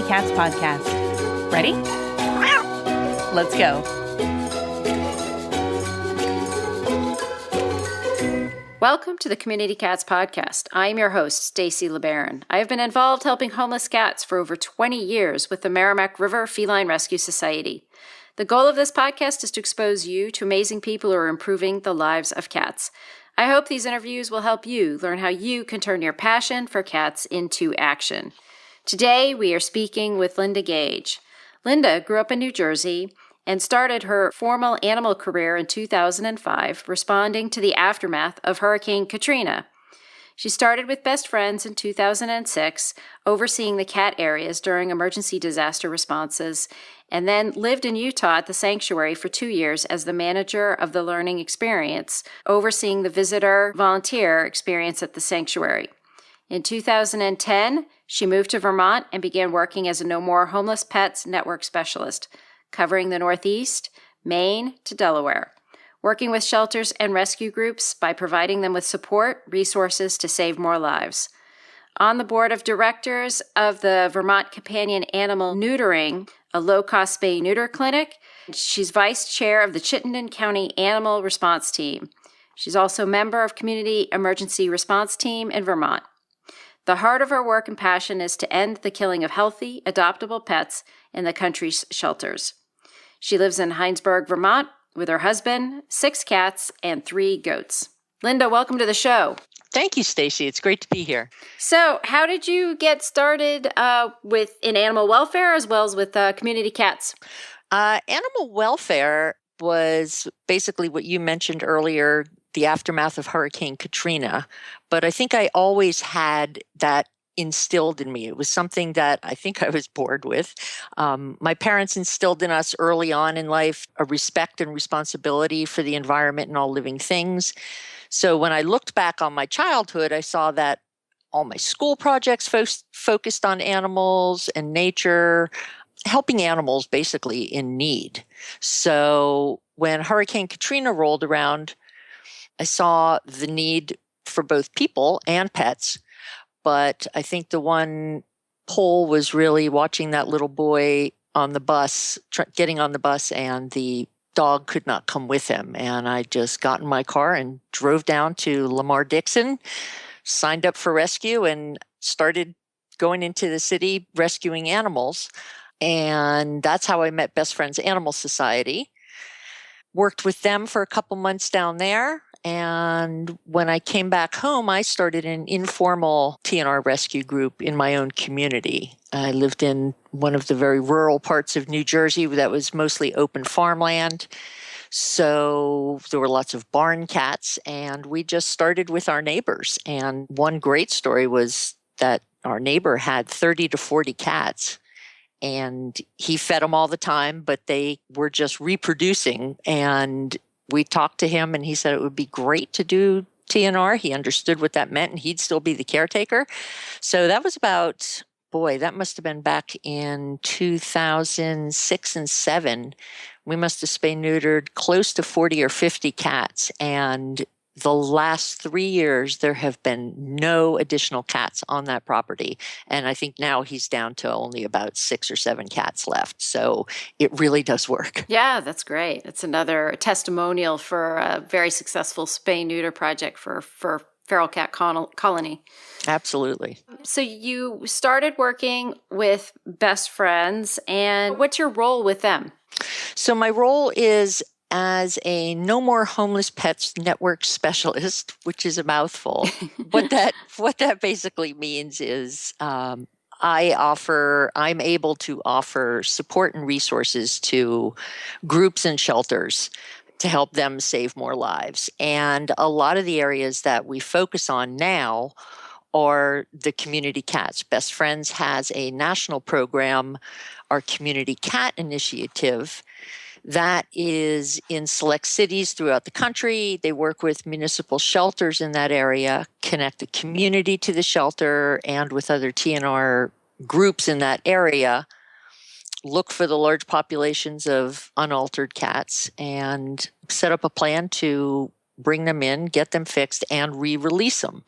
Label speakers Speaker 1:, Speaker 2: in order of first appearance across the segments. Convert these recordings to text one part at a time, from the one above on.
Speaker 1: Cats podcast. Ready? Let's go.
Speaker 2: Welcome to the Community Cats podcast. I am your host, Stacy LeBaron. I have been involved helping homeless cats for over 20 years with the Merrimack River Feline Rescue Society. The goal of this podcast is to expose you to amazing people who are improving the lives of cats. I hope these interviews will help you learn how you can turn your passion for cats into action. Today, we are speaking with Linda Gage. Linda grew up in New Jersey and started her formal animal career in 2005, responding to the aftermath of Hurricane Katrina. She started with Best Friends in 2006, overseeing the cat areas during emergency disaster responses, and then lived in Utah at the sanctuary for 2 years as the manager of the learning experience, overseeing the visitor-volunteer experience at the sanctuary. In 2010, she moved to Vermont and began working as a No More Homeless Pets network specialist, covering the Northeast, Maine to Delaware, working with shelters and rescue groups by providing them with support, resources to save more lives. On the board of directors of the Vermont Companion Animal Neutering, a low-cost spay-neuter clinic, she's vice chair of the Chittenden County Animal Response Team. She's also a member of Community Emergency Response Team in Vermont. The heart of her work and passion is to end the killing of healthy, adoptable pets in the country's shelters. She lives in Heinsberg, Vermont, with her husband, 6 cats, and 3 goats. Linda, welcome to the show.
Speaker 3: Thank you, Stacy. It's great to be here.
Speaker 2: So, how did you get started in animal welfare as well as with community cats?
Speaker 3: Animal welfare was basically what you mentioned earlier, the aftermath of Hurricane Katrina. But I think I always had that instilled in me. It was something that I think I was born with. My parents instilled in us early on in life a respect and responsibility for the environment and all living things. So when I looked back on my childhood, I saw that all my school projects focused on animals and nature, helping animals basically in need. So when Hurricane Katrina rolled around, I saw the need for both people and pets. But I think the one pull was really watching that little boy on the bus, getting on the bus, and the dog could not come with him. And I just got in my car and drove down to Lamar Dixon, signed up for rescue, and started going into the city rescuing animals. And that's how I met Best Friends Animal Society. Worked with them for a couple months down there. And when I came back home, I started an informal TNR rescue group in my own community. I lived in one of the very rural parts of New Jersey that was mostly open farmland. So there were lots of barn cats, and we just started with our neighbors. And one great story was that our neighbor had 30 to 40 cats. And he fed them all the time, but they were just reproducing. And we talked to him, and he said it would be great to do TNR. He understood what that meant, and he'd still be the caretaker. So that was that must have been back in 2006 and 7. We must have spay-neutered close to 40 or 50 cats. And the last 3 years, there have been no additional cats on that property. And I think now he's down to only about 6 or 7 cats left. So it really does work.
Speaker 2: Yeah, that's great. It's another testimonial for a very successful spay-neuter project for feral cat colony.
Speaker 3: Absolutely.
Speaker 2: So you started working with Best Friends, and what's your role with them?
Speaker 3: So my role is as a No More Homeless Pets network specialist, which is a mouthful. What that basically means is I'm able to offer support and resources to groups and shelters to help them save more lives. And a lot of the areas that we focus on now are the community cats. Best Friends has a national program, our Community Cat Initiative, that is in select cities throughout the country. They work with municipal shelters in that area, connect the community to the shelter and with other TNR groups in that area, look for the large populations of unaltered cats, and set up a plan to bring them in, get them fixed, and re-release them.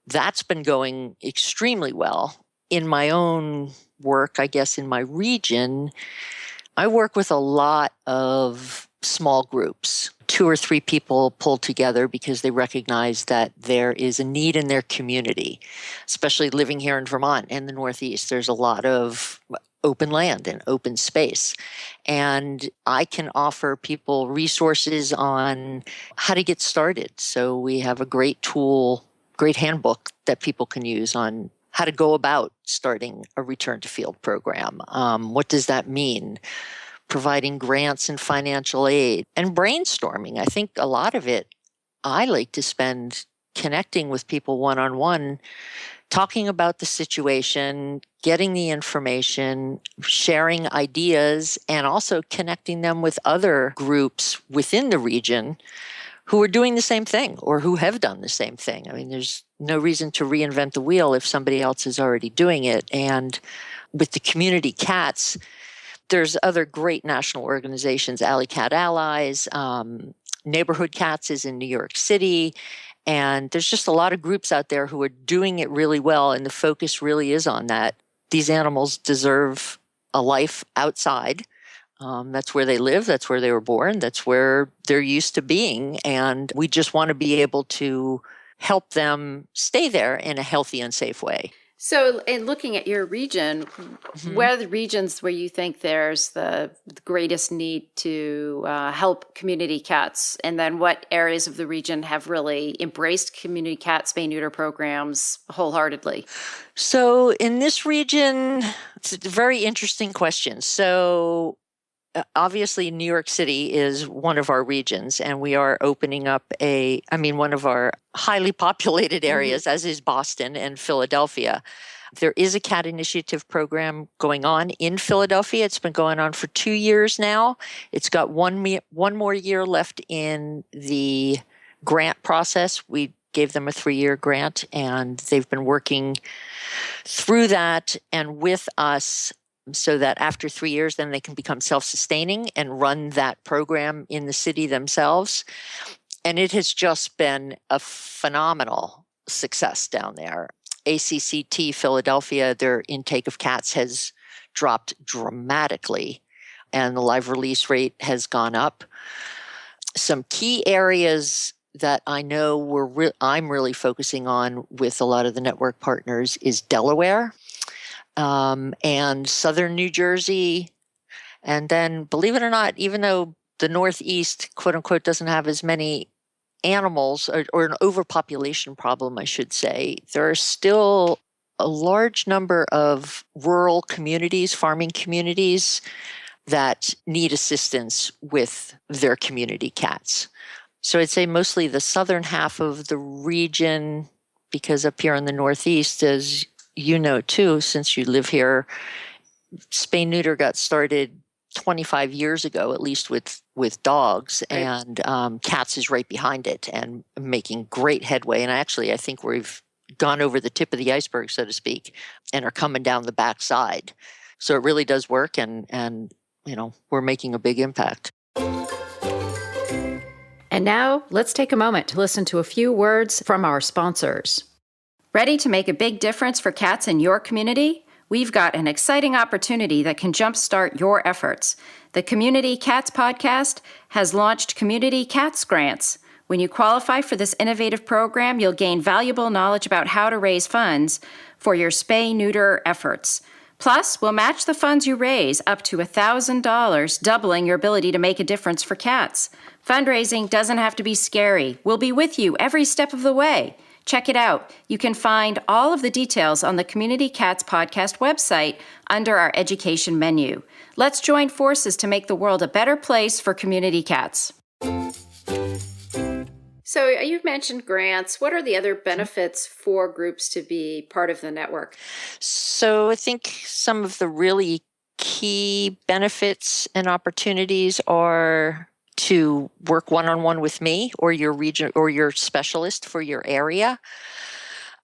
Speaker 3: That's been going extremely well. in my own work, I guess in my region, I work with a lot of small groups, 2 or 3 people pulled together because they recognize that there is a need in their community, especially living here in Vermont and the Northeast. There's a lot of open land and open space. And I can offer people resources on how to get started. So we have a great tool, great handbook that people can use on how to go about starting a return to field program. What does that mean? Providing grants and financial aid and brainstorming. I think a lot of it I like to spend connecting with people one-on-one, talking about the situation, getting the information, sharing ideas, and also connecting them with other groups within the region who are doing the same thing or who have done the same thing. I mean, there's no reason to reinvent the wheel if somebody else is already doing it. And with the community cats, there's other great national organizations, Alley Cat Allies, Neighborhood Cats is in New York City. And there's just a lot of groups out there who are doing it really well. And the focus really is on that. These animals deserve a life outside. That's where they live. That's where they were born. That's where they're used to being. And we just want to be able to help them stay there in a healthy and safe way.
Speaker 2: So, in looking at your region, where are the regions where you think there's the greatest need to help community cats? And then what areas of the region have really embraced community cat spay-neuter programs wholeheartedly?
Speaker 3: So in this region, it's a very interesting question. So obviously, New York City is one of our regions, and we are opening up one of our highly populated areas, as is Boston and Philadelphia. There is a cat initiative program going on in Philadelphia. It's been going on for 2 years now. It's got one more year left in the grant process. We gave them a 3-year grant, and they've been working through that and with us, so that after 3 years, then they can become self-sustaining and run that program in the city themselves. And it has just been a phenomenal success down there. ACCT Philadelphia, their intake of cats has dropped dramatically, and the live release rate has gone up. Some key areas that I know I'm really focusing on with a lot of the network partners is Delaware. And southern New Jersey. And then, believe it or not, even though the Northeast, quote unquote, doesn't have as many animals or an overpopulation problem, I should say, there are still a large number of rural communities, farming communities, that need assistance with their community cats. So I'd say mostly the southern half of the region, because up here in the Northeast, as you know too, since you live here, spay neuter got started 25 years ago, at least with dogs, and cats is right behind it and making great headway. And I think we've gone over the tip of the iceberg, so to speak, and are coming down the backside. So it really does work, and we're making a big impact.
Speaker 2: And now let's take a moment to listen to a few words from our sponsors. Ready to make a big difference for cats in your community? We've got an exciting opportunity that can jumpstart your efforts. The Community Cats Podcast has launched Community Cats Grants. When you qualify for this innovative program, you'll gain valuable knowledge about how to raise funds for your spay-neuter efforts. Plus, we'll match the funds you raise up to $1,000, doubling your ability to make a difference for cats. Fundraising doesn't have to be scary. We'll be with you every step of the way. Check it out. You can find all of the details on the Community Cats Podcast website under our education menu. Let's join forces to make the world a better place for community cats. So you've mentioned grants. What are the other benefits for groups to be part of the network?
Speaker 3: So I think some of the really key benefits and opportunities are to work one-on-one with me or your region or your specialist for your area.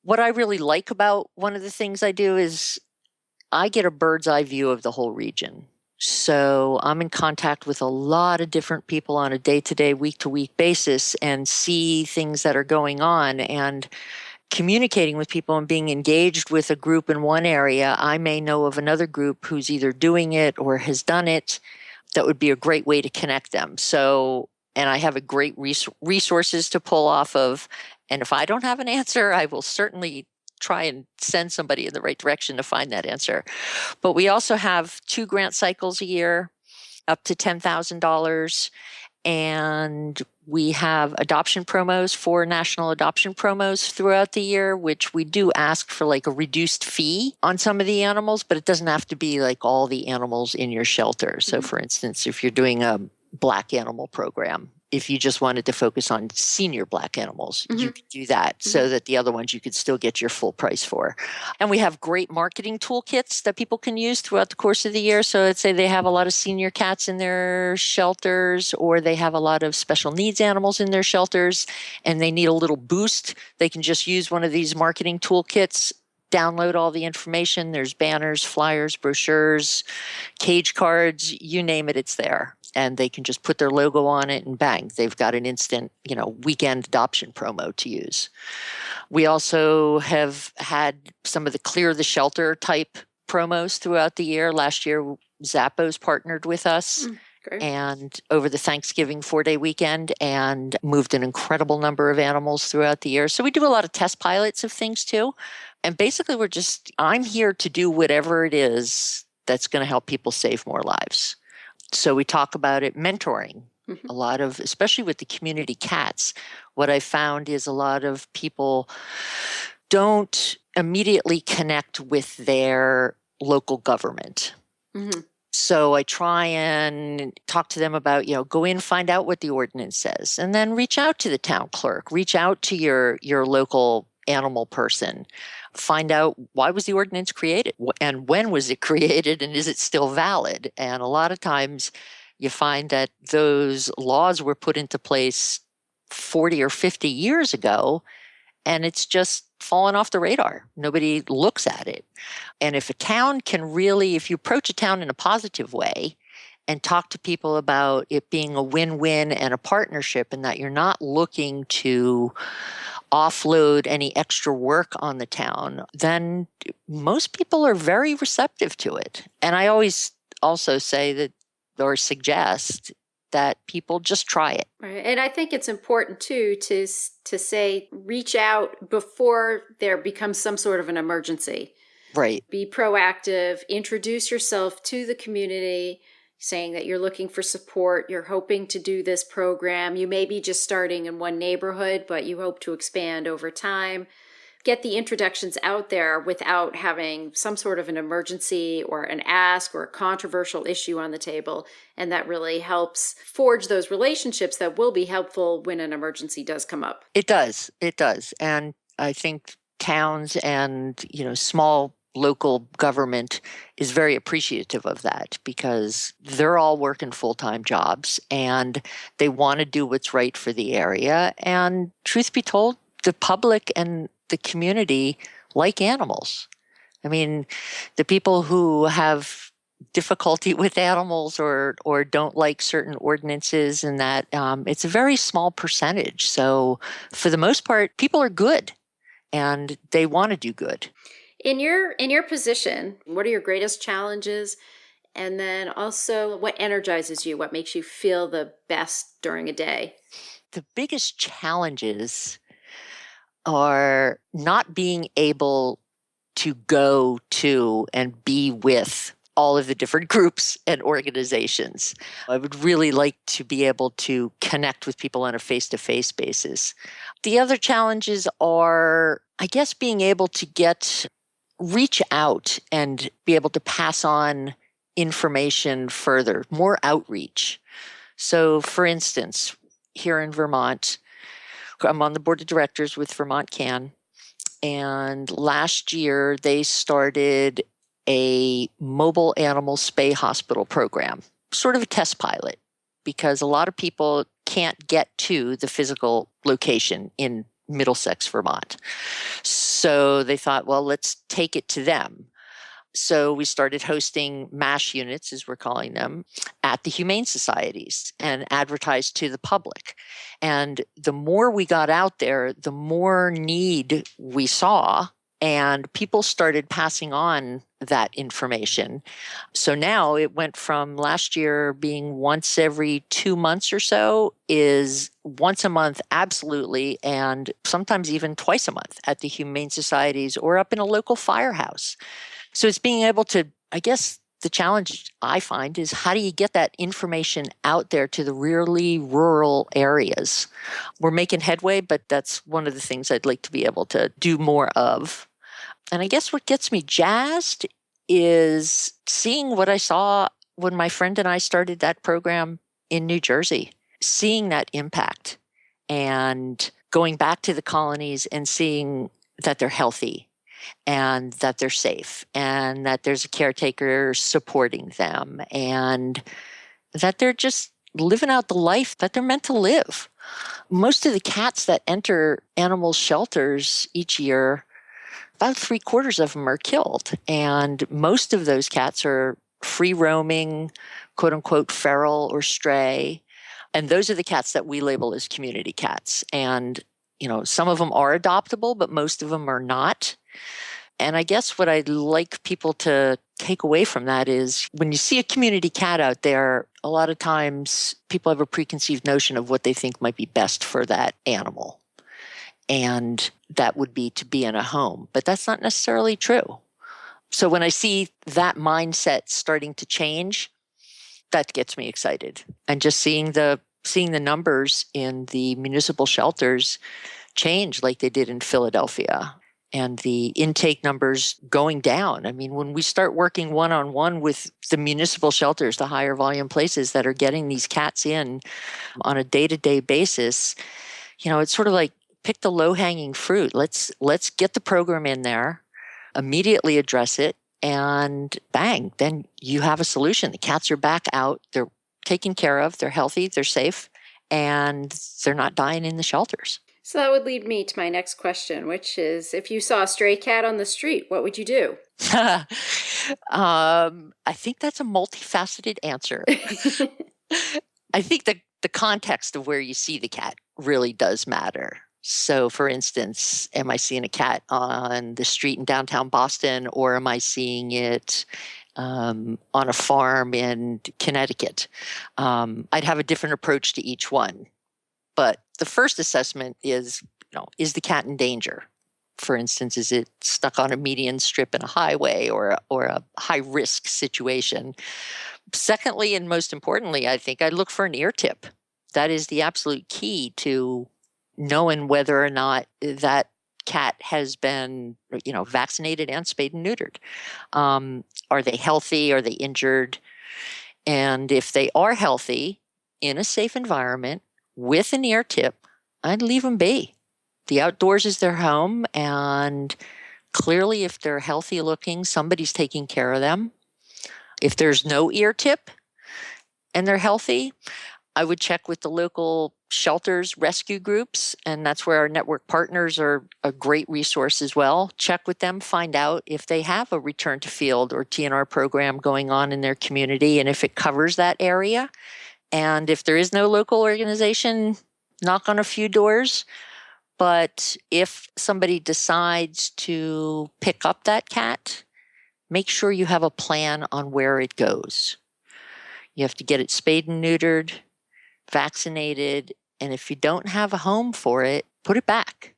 Speaker 3: What I really like about one of the things I do is I get a bird's eye view of the whole region. So I'm in contact with a lot of different people on a day-to-day, week-to-week basis and see things that are going on. And communicating with people and being engaged with a group in one area, I may know of another group who's either doing it or has done it. That would be a great way to connect them. So, and I have a great resources to pull off of. And if I don't have an answer, I will certainly try and send somebody in the right direction to find that answer. But we also have 2 grant cycles a year, up to $10,000. And we have adoption promos, 4 national adoption promos throughout the year, which we do ask for like a reduced fee on some of the animals, but it doesn't have to be like all the animals in your shelter. So for instance, if you're doing a black animal program, if you just wanted to focus on senior black animals, you could do that so that the other ones you could still get your full price for. And we have great marketing toolkits that people can use throughout the course of the year. So let's say they have a lot of senior cats in their shelters, or they have a lot of special needs animals in their shelters, and they need a little boost. They can just use one of these marketing toolkits, download all the information. There's banners, flyers, brochures, cage cards, you name it, it's there. And they can just put their logo on it and bang, they've got an instant, weekend adoption promo to use. We also have had some of the clear the shelter type promos throughout the year. Last year, Zappos partnered with us.
Speaker 2: Great.
Speaker 3: And over the Thanksgiving 4-day weekend, and moved an incredible number of animals throughout the year. So we do a lot of test pilots of things too. And basically I'm here to do whatever it is that's going to help people save more lives. So we talk about it, mentoring. A lot of, especially with the community cats, what I found is a lot of people don't immediately connect with their local government. So I try and talk to them about, go in, find out what the ordinance says, and then reach out to the town clerk, reach out to your local animal person, find out why was the ordinance created and when was it created and is it still valid? And a lot of times you find that those laws were put into place 40 or 50 years ago, and it's just fallen off the radar. Nobody looks at it. And if a town can really, if you approach a town in a positive way and talk to people about it being a win-win and a partnership, and that you're not looking to offload any extra work on the town, then most people are very receptive to it. And I always also say that, or suggest that people just try it.
Speaker 2: Right. And I think it's important too to say, reach out before there becomes some sort of an emergency.
Speaker 3: Right.
Speaker 2: Be proactive, introduce yourself to the community, saying that you're looking for support, you're hoping to do this program. You may be just starting in one neighborhood, but you hope to expand over time. Get the introductions out there without having some sort of an emergency or an ask or a controversial issue on the table. And that really helps forge those relationships that will be helpful when an emergency does come up.
Speaker 3: It does. It does. And I think towns and, small local government is very appreciative of that, because they're all working full-time jobs and they want to do what's right for the area. And truth be told, the public and the community like animals. I mean, the people who have difficulty with animals or don't like certain ordinances, and that it's a very small percentage. So for the most part, people are good and they want to do good.
Speaker 2: In your position, what are your greatest challenges? And then also, what energizes you? What makes you feel the best during a day?
Speaker 3: The biggest challenges are not being able to go to and be with all of the different groups and organizations. I would really like to be able to connect with people on a face-to-face basis. The other challenges are, I guess, being able to reach out and be able to pass on information further, more outreach. So, for instance, here in Vermont, I'm on the board of directors with Vermont Can, and last year they started a mobile animal spay hospital program, sort of a test pilot, because a lot of people can't get to the physical location in Middlesex, Vermont. So they thought, well, let's take it to them. So we started hosting MASH units, as we're calling them, at the humane societies and advertised to the public. And the more we got out there, the more need we saw, and people started passing on that information. So now it went from last year being once every 2 months or so, is once a month, absolutely, and sometimes even twice a month at the humane societies or up in a local firehouse. So it's being able to, I guess the challenge I find is, how do you get that information out there to the really rural areas? We're making headway, but that's one of the things I'd like to be able to do more of. And I guess what gets me jazzed is seeing what I saw when my friend and I started that program in New Jersey, seeing that impact and going back to the colonies and seeing that they're healthy and that they're safe and that there's a caretaker supporting them and that they're just living out the life that they're meant to live. Most of the cats that enter animal shelters each year, about 3/4 of them are killed. And most of those cats are free roaming, quote unquote, feral or stray. And those are the cats that we label as community cats. And, some of them are adoptable, but most of them are not. And I guess what I'd like people to take away from that is, when you see a community cat out there, a lot of times people have a preconceived notion of what they think might be best for that animal. And that would be to be in a home, but that's not necessarily true. So when I see that mindset starting to change, that gets me excited. And just seeing the numbers in the municipal shelters change like they did in Philadelphia, and the intake numbers going down. I mean, when we start working one-on-one with the municipal shelters, the higher volume places that are getting these cats in on a day-to-day basis, it's sort of like, pick the low-hanging fruit. Let's get the program in there, immediately address it, and bang, then you have a solution. The cats are back out, they're taken care of, they're healthy, they're safe, and they're not dying in the shelters.
Speaker 2: So that would lead me to my next question, which is, if you saw a stray cat on the street, what would you do?
Speaker 3: I think that's a multifaceted answer. I think the context of where you see the cat really does matter. So, for instance, am I seeing a cat on the street in downtown Boston, or am I seeing it on a farm in Connecticut? I'd have a different approach to each one. But the first assessment is, is the cat in danger? For instance, is it stuck on a median strip in a highway or a high risk situation? Secondly, and most importantly, I think I'd look for an ear tip. That is the absolute key to knowing whether or not that cat has been, vaccinated and spayed and neutered. Are they healthy? Are they injured? And if they are healthy, in a safe environment, with an ear tip, I'd leave them be. The outdoors is their home, and clearly if they're healthy looking, somebody's taking care of them. If there's no ear tip and they're healthy, I would check with the local shelters, rescue groups, and that's where our network partners are a great resource as well. Check with them, find out if they have a return to field or TNR program going on in their community, and if it covers that area. And if there is no local organization, knock on a few doors. But if somebody decides to pick up that cat, make sure you have a plan on where it goes. You have to get it spayed and neutered, vaccinated, and if you don't have a home for it, put it back.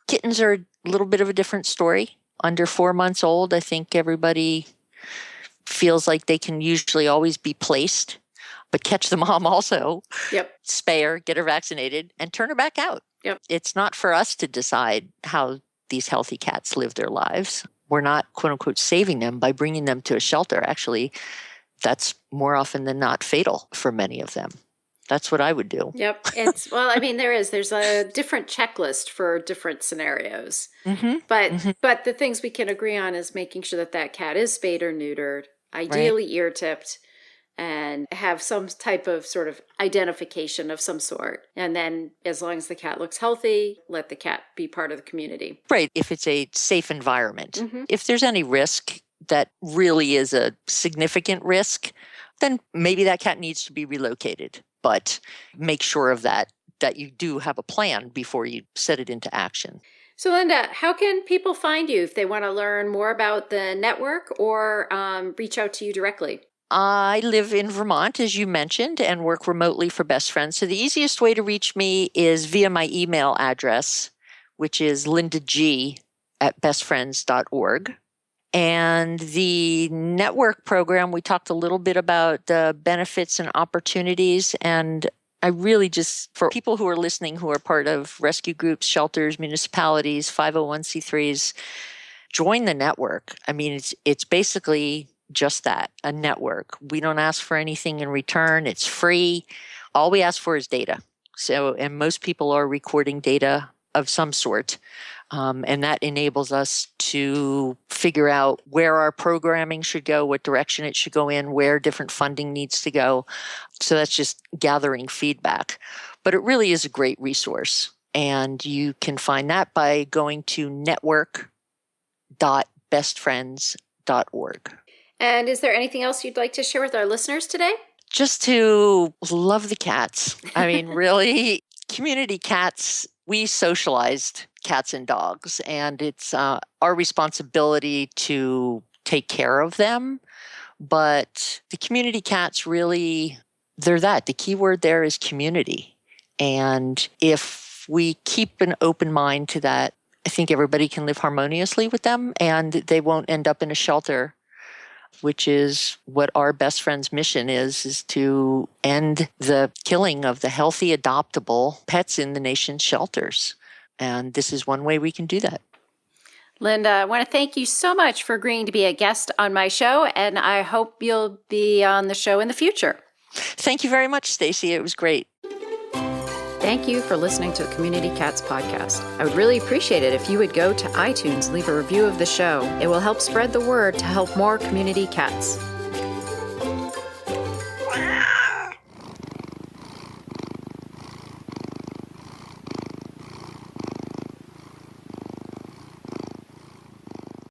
Speaker 3: Kittens are a little bit of a different story. Under 4 months old, I think everybody feels like they can usually always be placed, but catch the mom also.
Speaker 2: Yep.
Speaker 3: Spay her, get her vaccinated, and turn her back out.
Speaker 2: Yep.
Speaker 3: It's not for us to decide how these healthy cats live their lives. We're not, quote unquote, saving them by bringing them to a shelter. Actually, that's more often than not fatal for many of them. That's what I would do.
Speaker 2: Yep. There's a different checklist for different scenarios.
Speaker 3: Mm-hmm.
Speaker 2: But the things we can agree on is making sure that cat is spayed or neutered, ideally ear tipped, and have some type of sort of identification of some sort. And then as long as the cat looks healthy, let the cat be part of the community.
Speaker 3: Right. If it's a safe environment.
Speaker 2: Mm-hmm.
Speaker 3: If there's any risk, that really is a significant risk, then maybe that cat needs to be relocated. But make sure of that you do have a plan before you set it into action.
Speaker 2: So, Linda, how can people find you if they want to learn more about the network or reach out to you directly?
Speaker 3: I live in Vermont, as you mentioned, and work remotely for Best Friends. So the easiest way to reach me is via my email address, which is lindag@bestfriends.org. And the network program, we talked a little bit about the benefits and opportunities. And I really just, for people who are listening who are part of rescue groups, shelters, municipalities, 501c3s, join the network. I mean, it's basically just that, a network. We don't ask for anything in return. It's free. All we ask for is data. And most people are recording data of some sort. And that enables us to figure out where our programming should go, what direction it should go in, where different funding needs to go. So that's just gathering feedback. But it really is a great resource. And you can find that by going to network.bestfriends.org.
Speaker 2: And is there anything else you'd like to share with our listeners today?
Speaker 3: Just to love the cats. I mean, really, community cats, we socialized cats and dogs, and it's our responsibility to take care of them. But the community cats really, they're that. The key word there is community. And if we keep an open mind to that, I think everybody can live harmoniously with them, and they won't end up in a shelter, which is what our Best Friends mission is to end the killing of the healthy, adoptable pets in the nation's shelters. And this is one way we can do that.
Speaker 2: Linda, I want to thank you so much for agreeing to be a guest on my show, and I hope you'll be on the show in the future.
Speaker 3: Thank you very much, Stacy. It was great.
Speaker 2: Thank you for listening to the Community Cats podcast. I would really appreciate it if you would go to iTunes and leave a review of the show. It will help spread the word to help more community cats.